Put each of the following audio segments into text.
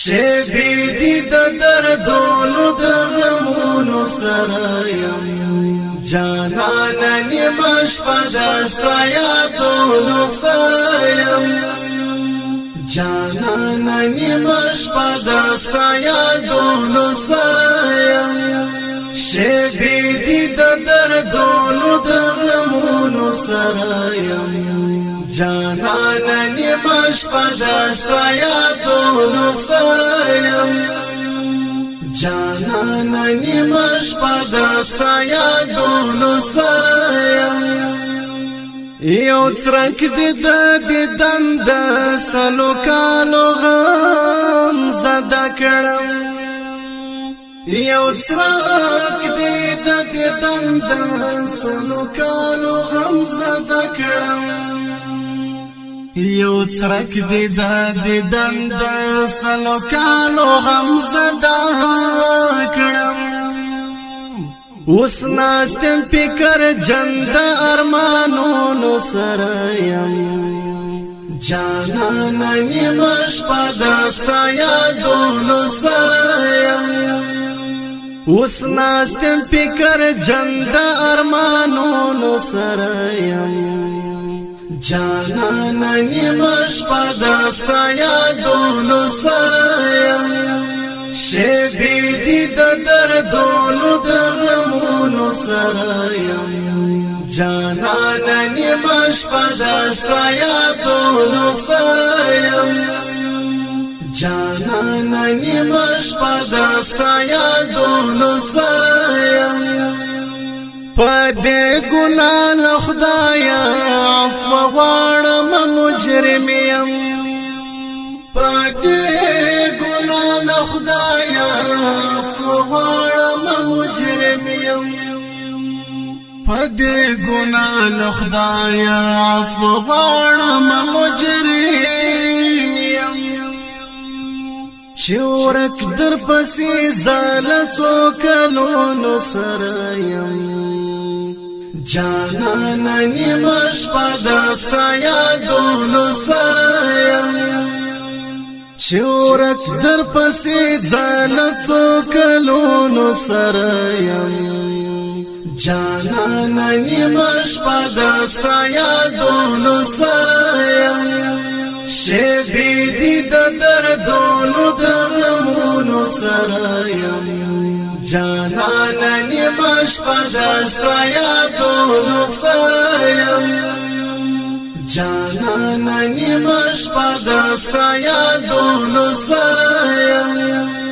شبی دی د دردونو د غمونو سره یم جانان نیمه شپه دستا یادونو سره یم جانان نیمه شپه دستا یادونو سره یم شبی دی د دردونو د غمونو سره یم جانان نیمه شپه دستا یادونو سره یم جانان نیمه شپه دستا یادونو سره یم یو څرک دی د دیدن د سلو کالو غم زده کړم یو څرک دی د دیدن د سلو کالو غم زده کړم یو څرک دی د دیدن د سلو کالو غم زده کړم اوس ناستم فکر جند ارمانونو سره یم جانان نیمه شپه دستا یادونو سره یم اوس ناستم فکر جند ارمانونو سره یم جانان نیمه شپه دستا یادونو سره یم شبی دی د دردونو د غمونو سره یم جانان نیمه شپه دستا یادونو سره یم جانان نیمه شپه دستا یادونو سره یم پدې ګناه له خدایا عفو غواړم مجرم یم پدې ګناه له خدایا عفو غواړم مجرم یم پدې ګناه له خدایا عفو غواړم مجرم یم چورک در پسې زال څوکلونو سره یم جانان نیمه شپه دستا یادونو سره یم چورک در پسې ځان څوکلونو سره یم جانان نیمه شپه دستا یادونو سره یم شبی دی د دردونو د غمونو سره یم جانان نیمه شپه دستا یادونو سره یم جانان نیمه شپه دستا یادونو سره یم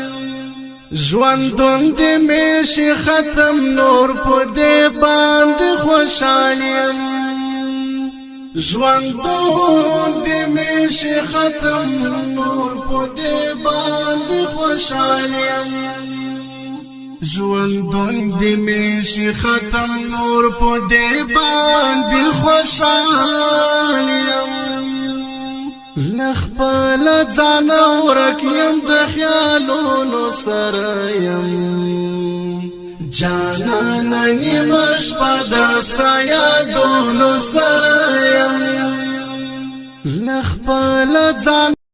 ژوندون دې مې شي ختم نور په دې باندې خوشحال یم ژوندون دې مې شي ختم نور په دې باندې خوشحال یم ژوندون دې مې شي ختم نور په دې باندې خوشحال یم لخپل ځان ورک یم د خیالونو سره یم جانان نیمه شپه دستا یادونو سره یم لخپل ځان